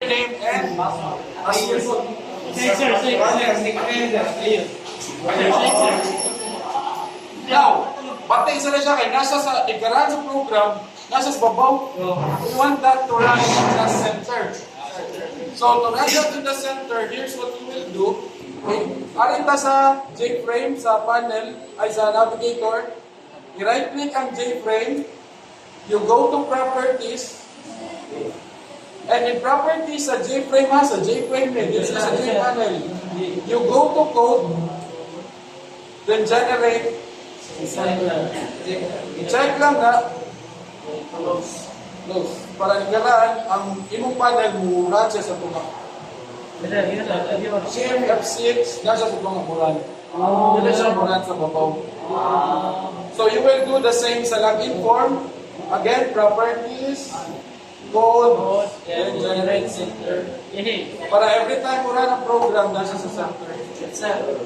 name and now, batay sila siya kay nasa sa likaran sa program, nasa sa babaw. We want that to run in the center. So to run that in the center, here's what you will do. Arin ta sa J-frame sa panel ay sa navigator. I-right click ang J-frame. You go to properties. And in properties sa J-frame sa J-frame dito sa J-panel. You go to code. Then generate. I-check lang na close. Para nagalaan ang imong panel mo ratcha sa tunga. Share F6 nasa sa tunga buran. Dito siya buran sa babaw. So you will do the same sa login form. Again, properties, code, and generate center. Para every time mo run ang program nasa sa center.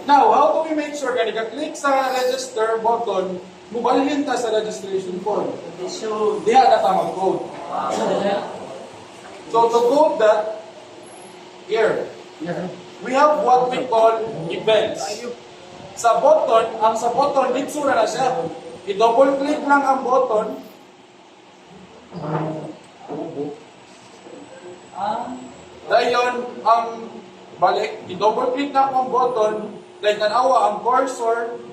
Now, how do we make sure na nag-click sa register button, mubalhin ta sa registration form? Diha na ta mag-code. So, to code that, here, we have what we call events. Sa button, dito na siya. I-double click lang ang button. Dayon, ang balik, i-double click na ang button. Dahil tanawa ang cursor,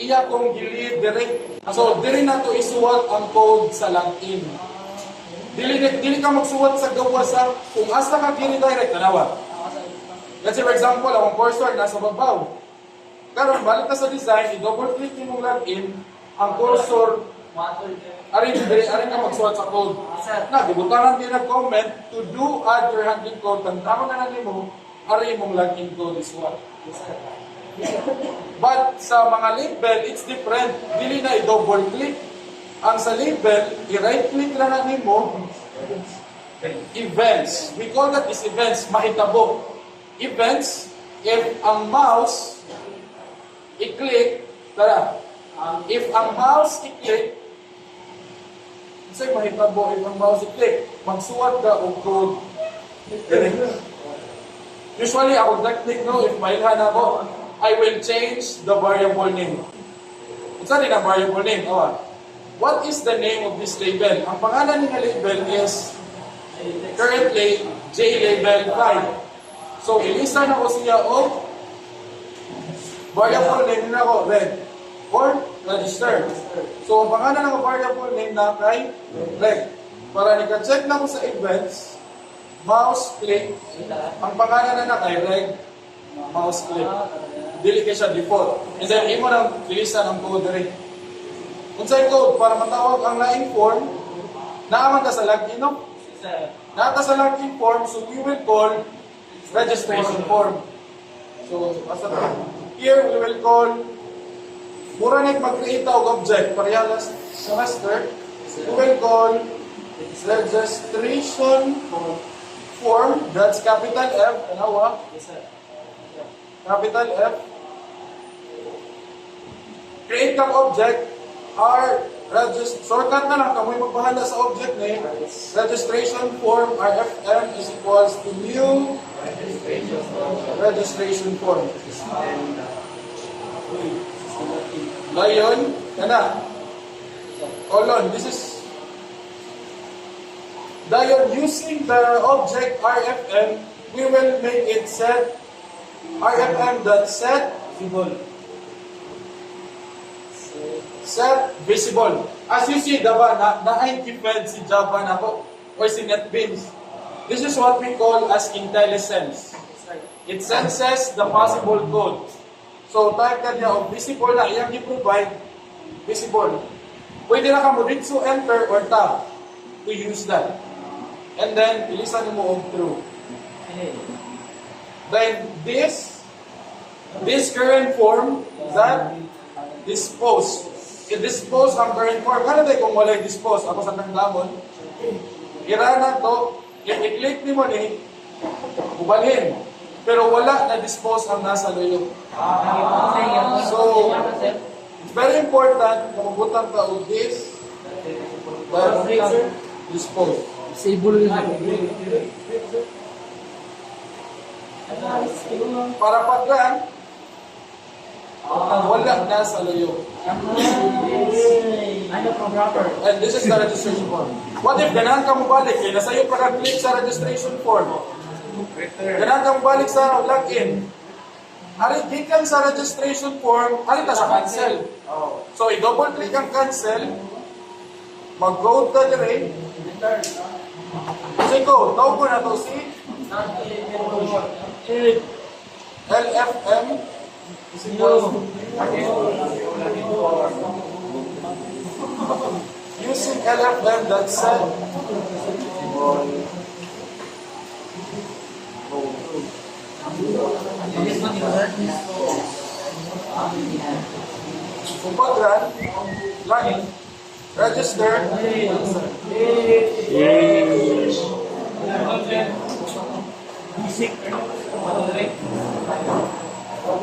iya kong gilid direct. So, dili na to isuwat ang code sa login. Dili ka magsuwat sa gawa sa kung asa ka gilid direct, tanawa. Let's say, for example, ang cursor nasa babaw. Karon balik na sa design, i-double click mo login, ang cursor, arin ka magsuwat sa code. Na, dibutanan din nag-comment, to do add your handling code, tantama na natin mo, arin mong login code is what. But sa mga label, it's different. Dili na i-double click. Ang sa label, i-right click lang natin mo, events. We call that is events, mahitabo. Events, if ang mouse i-click, if ang mouse i-click, say mahitabo, if ang mouse i-click, magsuwat ka o code. Usually, ako nag-click no, if mailhan ako, I will change the variable name. It's not in a variable name. What is the name of this label? Ang pangalan ng label is currently JLabel 5. So, ilista na ko siya o variable name na ko, red. Or register. So, ang pangalan ng variable name na kay red. Para nika-check na ko sa events, mouse click, ang pangalan na kay red, mouse click. Dili kay siya default. And then, imo nang lista ng code rin. Unsay code, para matawag ang line form, naaman ka sa login, no? Nata sa login form, so we will call registration form. So, here we will call, mura na mag-create og object, parehas semester, we will call registration form, that's capital F, anawa? Capital F. Create kang object, shortcut na lang, kamoy magbahala sa object name, registration form, RFM is equals to new registration form. Ngayon, colon, this is, dayon, using the object RFM, we will make it set RFM.set visible. As you see, diba, na-defend si Java na po, or si NetBeans. This is what we call as IntelliSense. It senses the possible code. So, type ka niya, visible na, iyang i-provide, visible. Pwede na ka mo dito enter or tab to use that. And then, ilisan mo true. Then, this current form, that dispose. I-dispose ang current form. Ano tayo kung wala i-dispose? Ako sa tanggamon. Ira na to, i-click ni mo ni, ubalhin. Pero wala na-dispose ang nasa loyo. So, it's very important na mabutan ka o this, dispose. Disable yun. Para pagkan, wala na sa layo. Ano programmer? And this is the registration form. What if ganahan ka mo balik? Kaya nasa iyo pag-click sa registration form. Ganahan ka mo balik sa login. Halit gikan sa registration form, halit na sa cancel. So, i-double click ang cancel. Mag-code ka dire. Kasi ko, tawag ko na to si LFM is equals to using LFM that said Pag-run, login, register,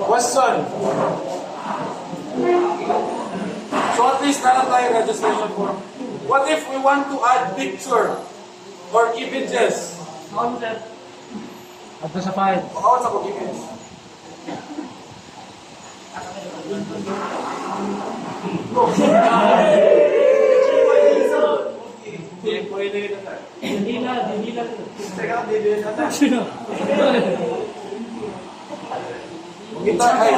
question. So at least na lang tayo registration form. What if we want to add picture or images? Ato sa file. Baka sa pag-image. Kita ay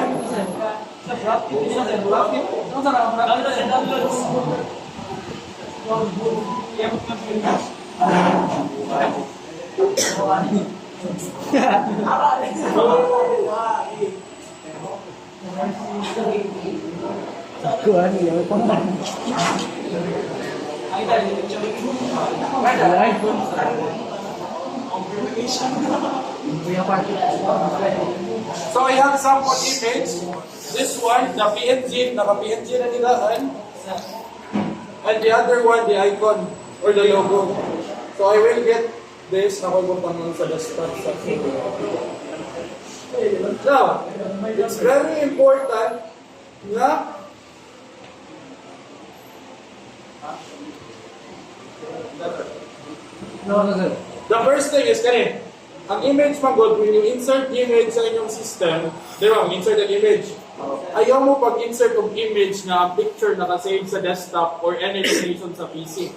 Kuhan niya. So I have sample image. This one, the PNG, naka-PNG na nilaan. And the other one, the icon or the logo. So I will get this, nakapunta naman sa desktop section. Now, it's very important na the first thing is kani, ang image manggod, when you insert the image sa inyong system, di ba, insert an image. Ayaw mo pag-insert ng image na picture naka-save sa desktop or any location sa PC.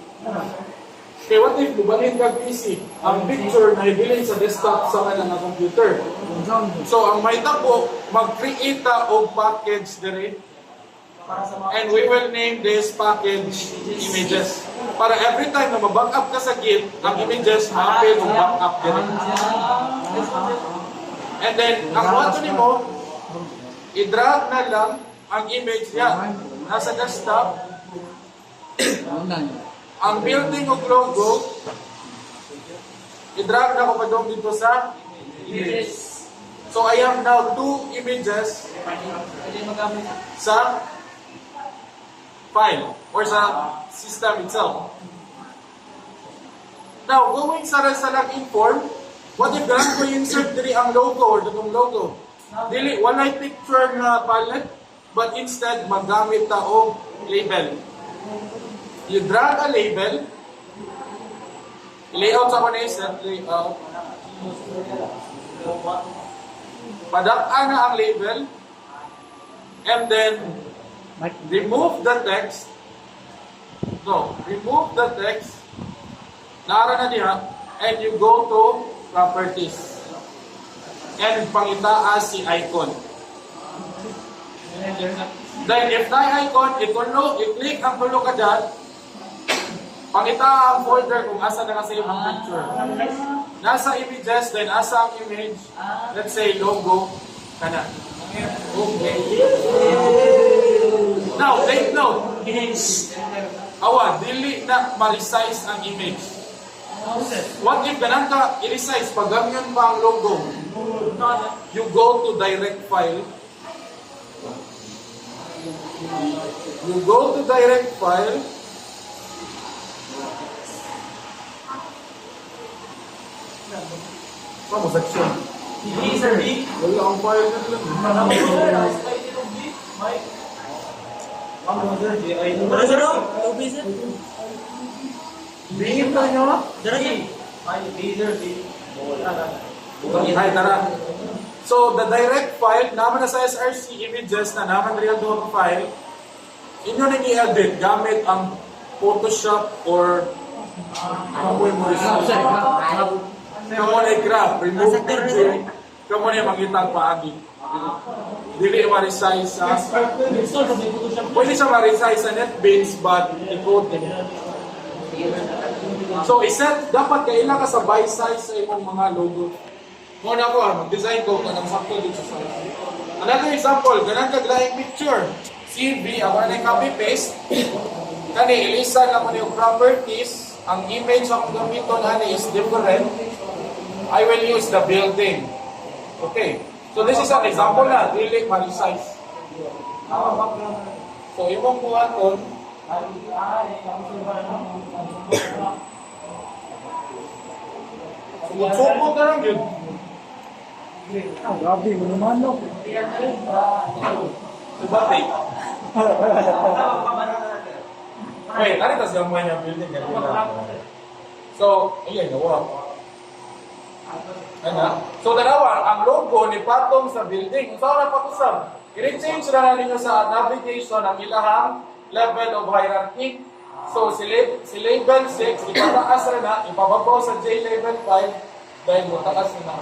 Okay, what if bubalhin ka PC? Ang picture na ibilin sa desktop sa kanang computer. So, ang may tabo, mag-create o package dire. And we will name this package images. Para every time na ma-backup ka sa Git, ang images happen o backup dire. And then, ang wato ni mo, i-drag na lang ang image niya nasa desktop. Ang building o logo, i-drag na ko pa doon dito sa images. So I have now two images sa file or sa system itself. Now, going sa login form, what if ganun ko insert diri ang logo or itong logo? Dili, walay picture na palette, but instead, magamit ta og label. You drag a label, layout sa kanay, set layout, padaan na ang label, and then, remove the text. No, remove the text, nara na diha, and you go to properties. And pangitaas si icon. Then if na icon, i-click ang tulo ka dyan, pangita ang folder kung asa na save ang picture. Nasa images, then asa ang image, let's say logo, kana. Okay. Now, take note. Awa, dili na ma-resize ang image. What if ganang ka i-resize, pag ganyan pa ang logo, you go to direct file. You go to direct file. Ano section? Wala ang file na lang. Bingin ko nyo? Ay, tara. So, the direct file, naman na sa SRC images na naman real to file, inyo nang i-edit gamit ang Photoshop or kamoy mo rin. Kamoy graph, remove picture, kamoy na makita paagi. Dili ma-resize sa... Pwede siya ma-resize sa NetBeans, but i-code din. So, iset, dapat kailan ka sa by size sa imong mga logo. Muna ko, mag-design ko, kanang sample dito sa... Another example, ganang kaglayang picture. CV, ako na copy-paste. Kani, ilisan naman yung properties. Ang image ang gamiton ani is different. I will use the building. Okay. So this is an example na, really ma-resize. So, imong buhat ko, sumo ka lang yun. Grabe, manumanok. Subati. Wait, ano tas gamay niya building? So, ayan, nawa. Ano? So, dalawa, ang logo ni patong sa building. So, na patusap. I-change na ninyo sa navigation ang ilahang level of hierarchy. So, si level 6, ipataas na, ipababaw sa J level 5, dahil mataas na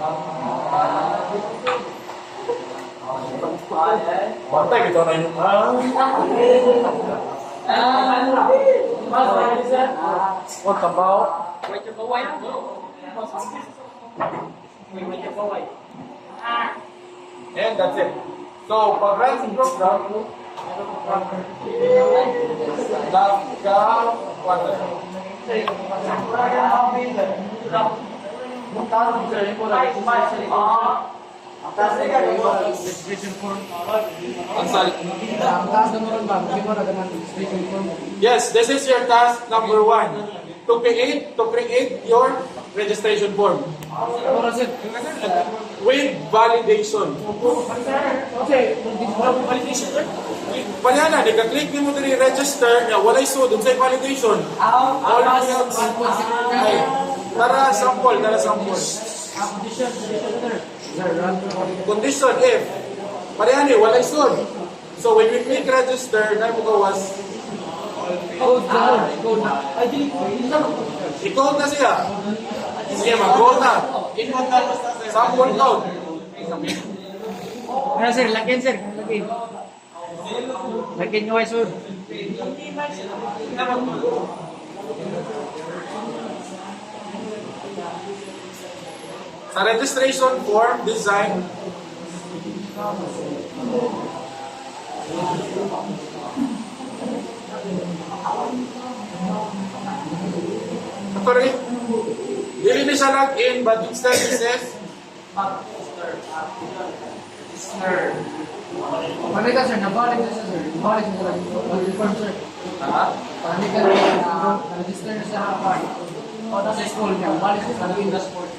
bantay, ito na yung what about? And that's it. So, pag-run sa program, yes, this is your task number 1. To create your registration form with validation. Panyana, nagka-click mo dito register na walay so dun sa validation. All fields. Ay, tara sample. Condition if parehani walay so. So when we click register, na mo gawas i-code na siya. Sige, mag-code na. Sample code. Ano sir, lagyan sir. Lagyan nyo ay sir. Sa registration form, design. Sorry, dili na siya log-in, but instead it says Pwede ka sir, nabalik na siya sir. Nabalik na sir. Nag-reform sir. Pwede ka na-register na siya hapon. O nasa school niya, balik siya sa in the sport.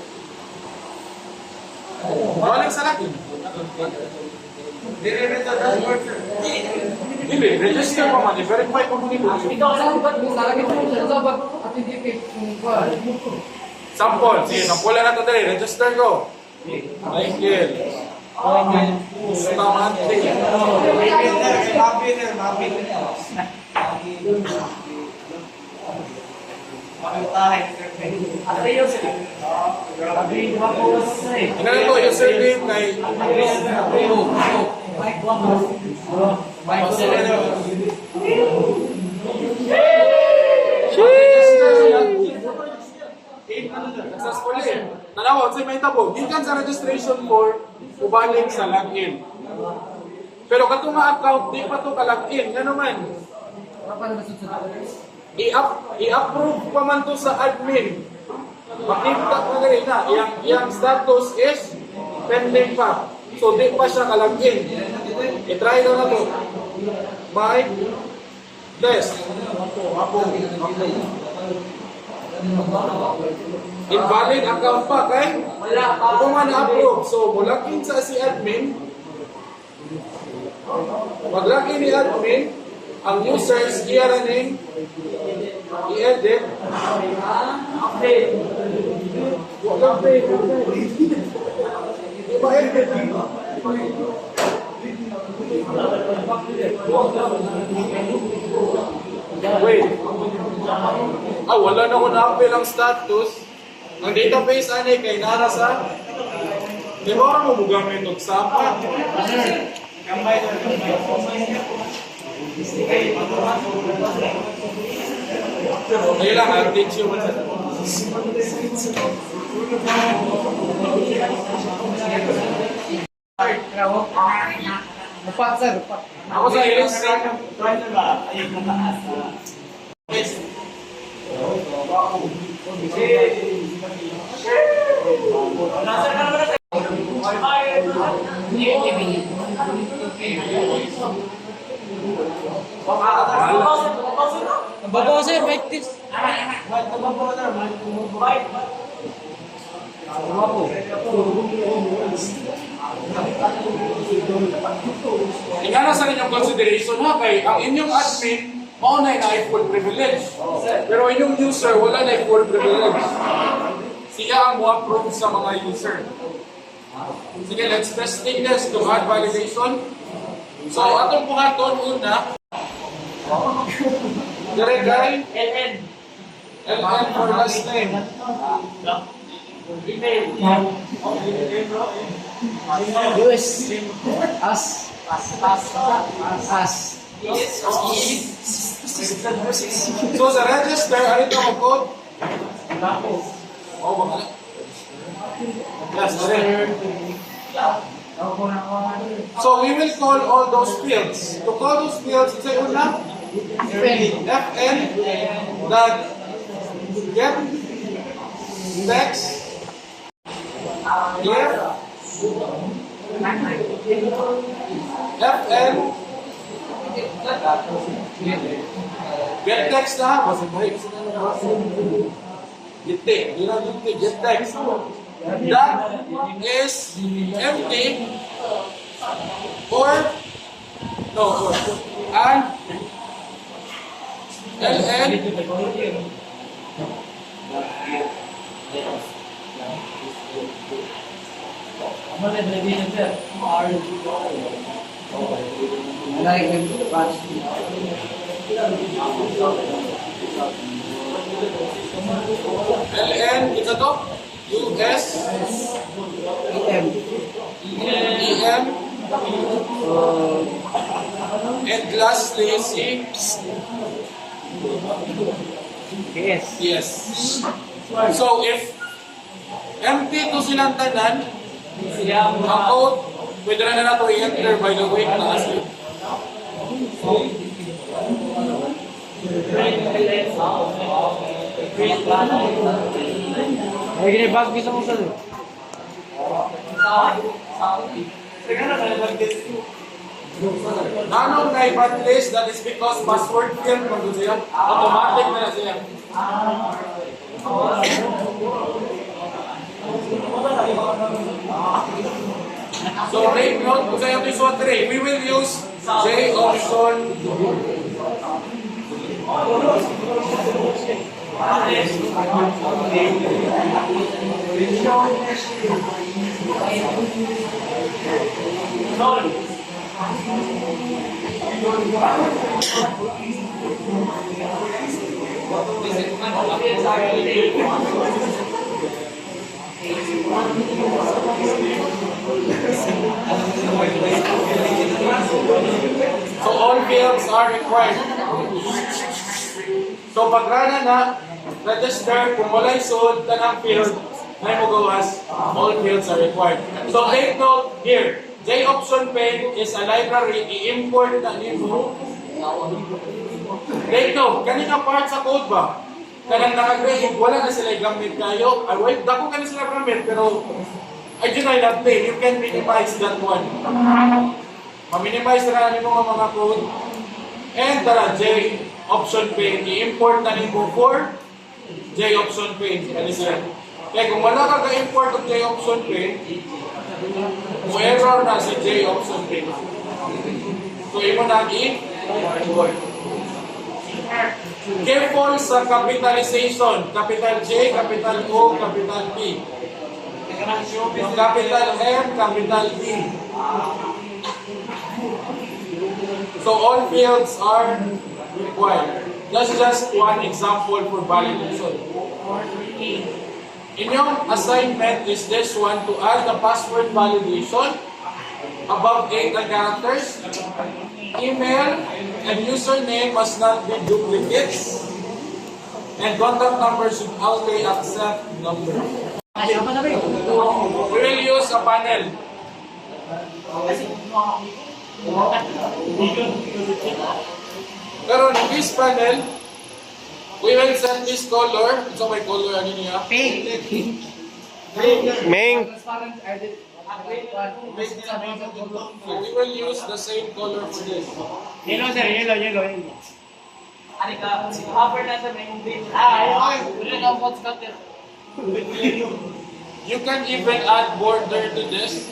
balik sa log-in. Dili, register pa man, i-verify pa man ito. Ikaw sa ba't nalagay mo sir sa ba't at hindi kay Sample, sige, sample na ito dali, register ko. Michael. Bustamante. Ano na ito, username kay successfully. Tanawa, sa may tabo, gikan sa registration form, ubalik sa login. Pero katong nga account, di pa to ka-login. Nga naman, i-approve pa man to sa admin. Makita ko na rin na, yung status is pending pa. So, di pa siya ka-login. I-try daw na to. By test. Invalid account pa, kay? Kung man na-approve. So, mulagin sa si admin. Maglagin ni admin, ang users, iya name, i-edit. I-edit. Wait. Wala na ko na-update ang status. Ang database ani kay nara sa di ba mo gamit og sapa? Ayun lang, I'll teach you what's that. Upat sir, upat. Ako sa ilis. Babaw sir, like this. Ingana sa inyong consideration ha, kay ang inyong admin, maunay na ay full privilege. Pero inyong user, wala na ay full privilege. Siya ang mo-approve sa mga user. Sige, let's testing this to add validation. So, atong buhaton una, Diregay, LN for last name. US. As. So, sa register, ano ito ang code? Oh, baka. Yes, correct. So, we will call all those fields. To call those fields, say una, fn dot get text here fn get text na get text that is empty or no or and LN LN kita to US EM and lastly C yes. So if empty to silang tanan, ang code, pwede na na ito i-enter by the way na asli. Ay, ginibag gusto mo sir. Nanong na i-bad list, that is because password field kung siya, automatic na siya. So take note kung sa episode 3, we will use J option. So all fields are required. So pagrana na, register, kung wala isod, tanang field, may magawas, all fields are required. So take note here, J option pane is a library, i-import na nimo. Take note, kanina part sa code ba? Kanang nakagrade, wala na sila gamit kayo. Wait, dako ka na sila gamit, pero I do not update. You can minimize that one. Ma-minimize na nimo ang mga code. And tara, J option pane, i-import na nimo for J option pane. Ano sila? Kaya kung wala ka ka-import ng J option pane, kung error na si J option pane. So, imo na i-import. Careful sa capitalization. Capital J, capital O, capital P. Capital M, capital D. So all fields are required. That's just one example for validation. Inyong assignment is this one, to add the password validation above 8 characters. Email and username must not be duplicates. And contact number should only accept number. We will use a panel. Pero in this panel, we will set this color. So may color ano niya? Pink. Meng. So we will use the same color for this. Yellow, sir. Yellow. Ari ka, offer na sa main page. Wala na ang cutter. You can even add border to this.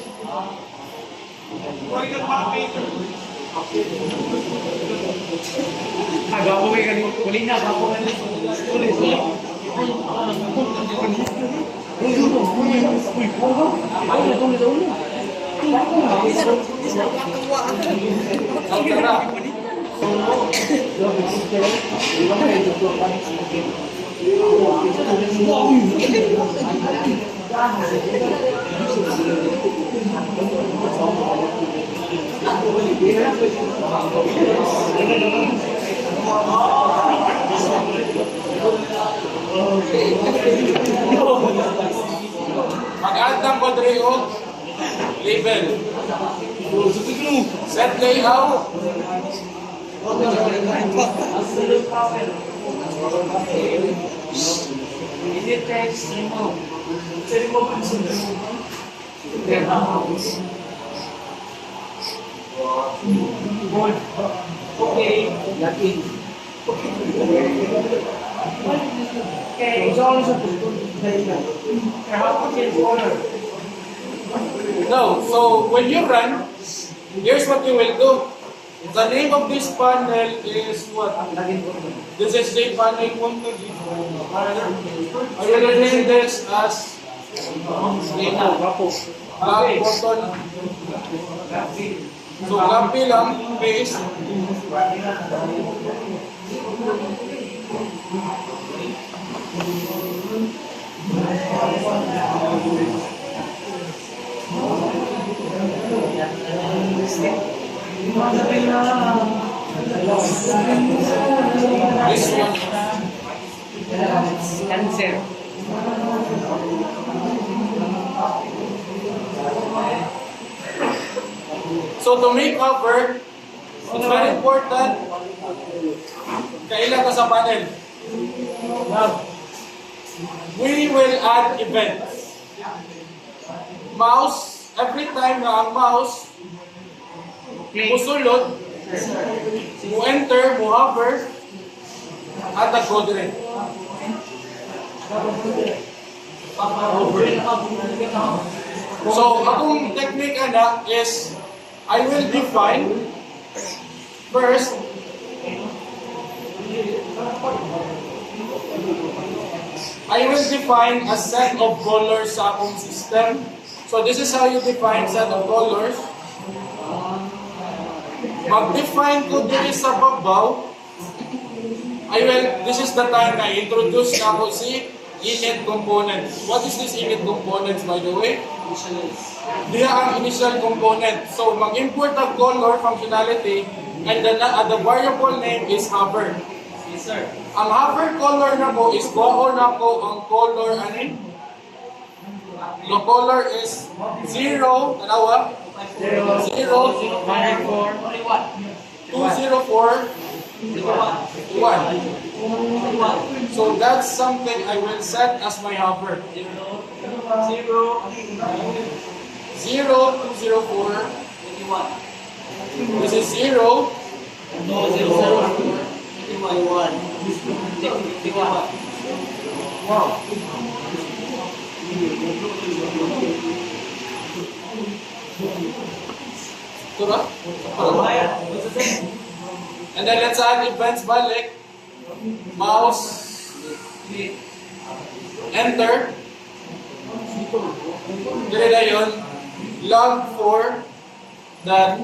Gapo kayo kanina. Kuling na, gapo ka na. Mag-add ng Kodreo, label. Set layout. Edit text, remove. Okay. Okay, so also No, so when you run, here's what you will do. The name of this panel is what? This is the panel 1. I will name this as back button. So copy lang, paste. This one. Cancel. So to make cover, it's very important. Kailan ka sa panel? We will add events. Mouse, every time na ang mouse musulod, mo enter, mo hover, at nag-code rin. So, akong technique ana is, I will define first a set of colors sa akong system. So this is how you define set of colors. Mag-define ko dito sa babaw. This is the time na introduce na ako si init components. What is this init components, by the way? Diya ang initial component. So mag-import ang color functionality and the variable name is hover. Yes, sir. Ang hover color na ko is kuha na ko ang color anin. The color is 0, tanawa? 0, 204, 1. So that's something I will set as my hover. 0, 204. This is 0. 21. Ito ba? And then let's add events balik. mouse, enter. Dili na yun. Log 4 that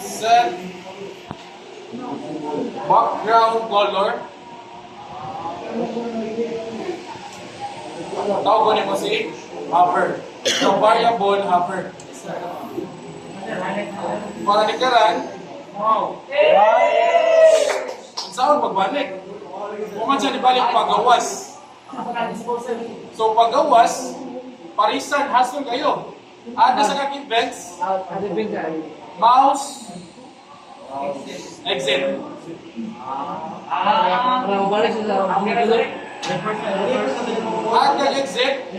set background color. Tawag ko mo si hover. So, variable hover. Para ni Karan, saan magbalik? Kung man siya nibalik pagawas. So, pagawas, parisan, hassle kayo. Ada sa kang events, mouse, exit. Para mabalik siya sa At exit,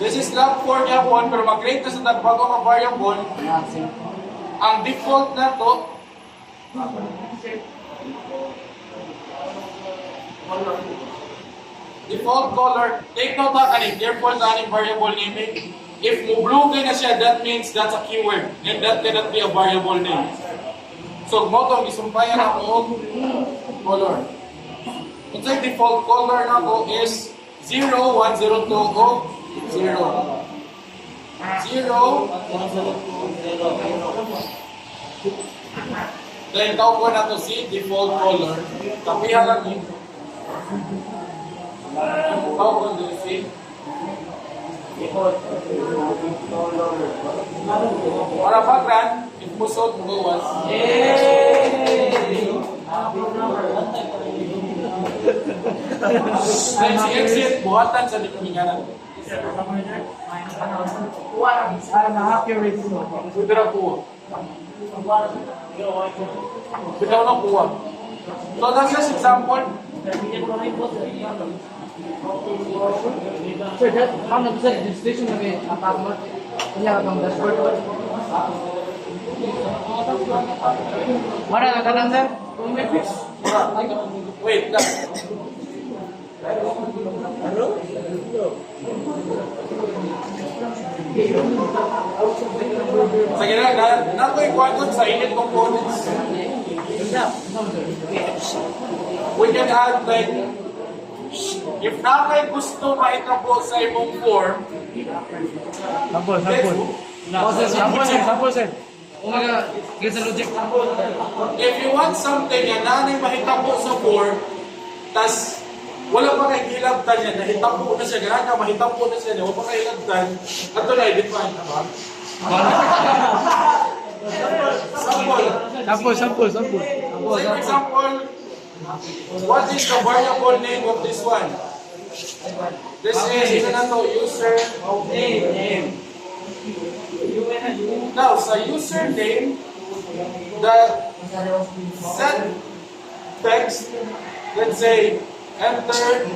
this is log 4 niya po, pero mag-create na sa nagbago ng variable. Ang default na to, default color, take note ha, kanin, careful sa aning variable naming. If mo blue na siya, that means that's a keyword, and that cannot be a variable name. So, mo itong isumpayan ako color. Ito yung default color na ko is 0, 1, 0, 2, o 0. 0, then tawag ko na to si default color. Tapihan lang yun. Tawag ko na si default color. Para background, if musod mo gawas. Then si exit, buhatan sa dipinganan. Putera po. Bitaw na kuha. So that's just example. Sir, that how na sa registration na may apartment. Kanya ka ng dashboard. Wala na tanang sir. Kung may fix. Wait, na. Sige na ko i-quantum sa init components. We can add like, if na kayo gusto maitabo sa imong form, Sample sir. Umaga, get sa logic. if you want something na nanay mahitabo sa form, tas wala pa kay hilabtan niya, nahitabo na siya, ganun ka, mahitabo na siya, wala pa kay hilabtan, at ito na, i-define na ba? Sample. For example, what is the variable name of this one? This is, user name. Now, sa username, the set text, let's say, enter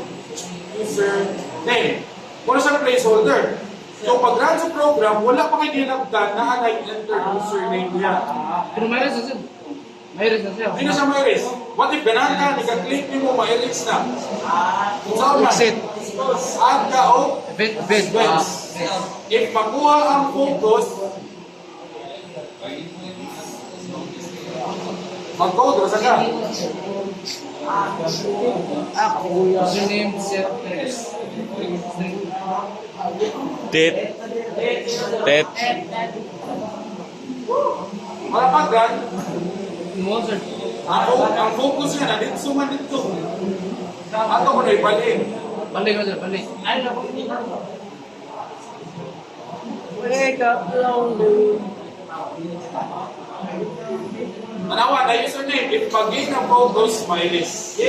username. Muna siyang placeholder. So, pag run sa program, wala pa kayo hinabtan na enter username niya. Pero may res na siya. May res na siya. Hindi na siya ma-erase. What if ganahan ka, nika-click mo, ma-erase na. Kung saan man, add ka o events. If makuha ang focus, mag-code, rasa ka. Username set text. Tet. Malapag gan, Mo sir. ang focus niya na dito, suman dito. Ato ko na ibalik. Balik ko sir, balik. Wake up lonely. Manawa, na username, if pag-gain ang focus, ma-erase.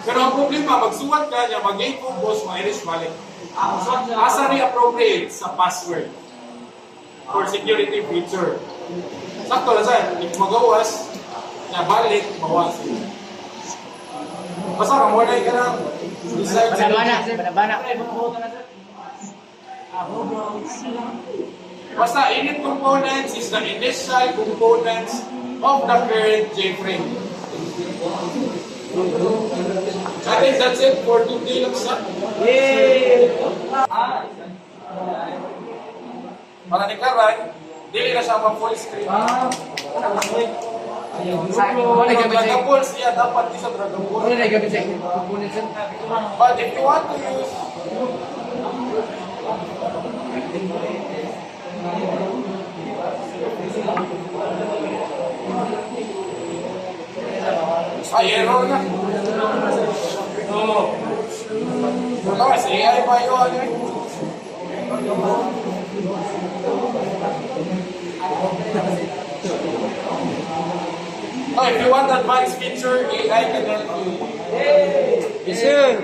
Pero ang problema, magsuwat ka niya, mag-gain focus, ma-erase balik. Asa ni appropriate sa password for security feature. Sakto na sa'yo, if magawas, na balik, mawas. Basta ka muna ka na, decide sa Banabana. basta init components is the initial components of the current JFrame. I think that's it for today. Para ni Karan, dili na siya mag-full screen. Wala gabi Dragon check. Ball siya, dapat di sa Dragon Ball. Wala na gabi check. Kukunin siya. But if you want to use error na. Ito kasi AI ba yun? Ano eh? No, if you want advanced feature, AI can help you. Yes, sir.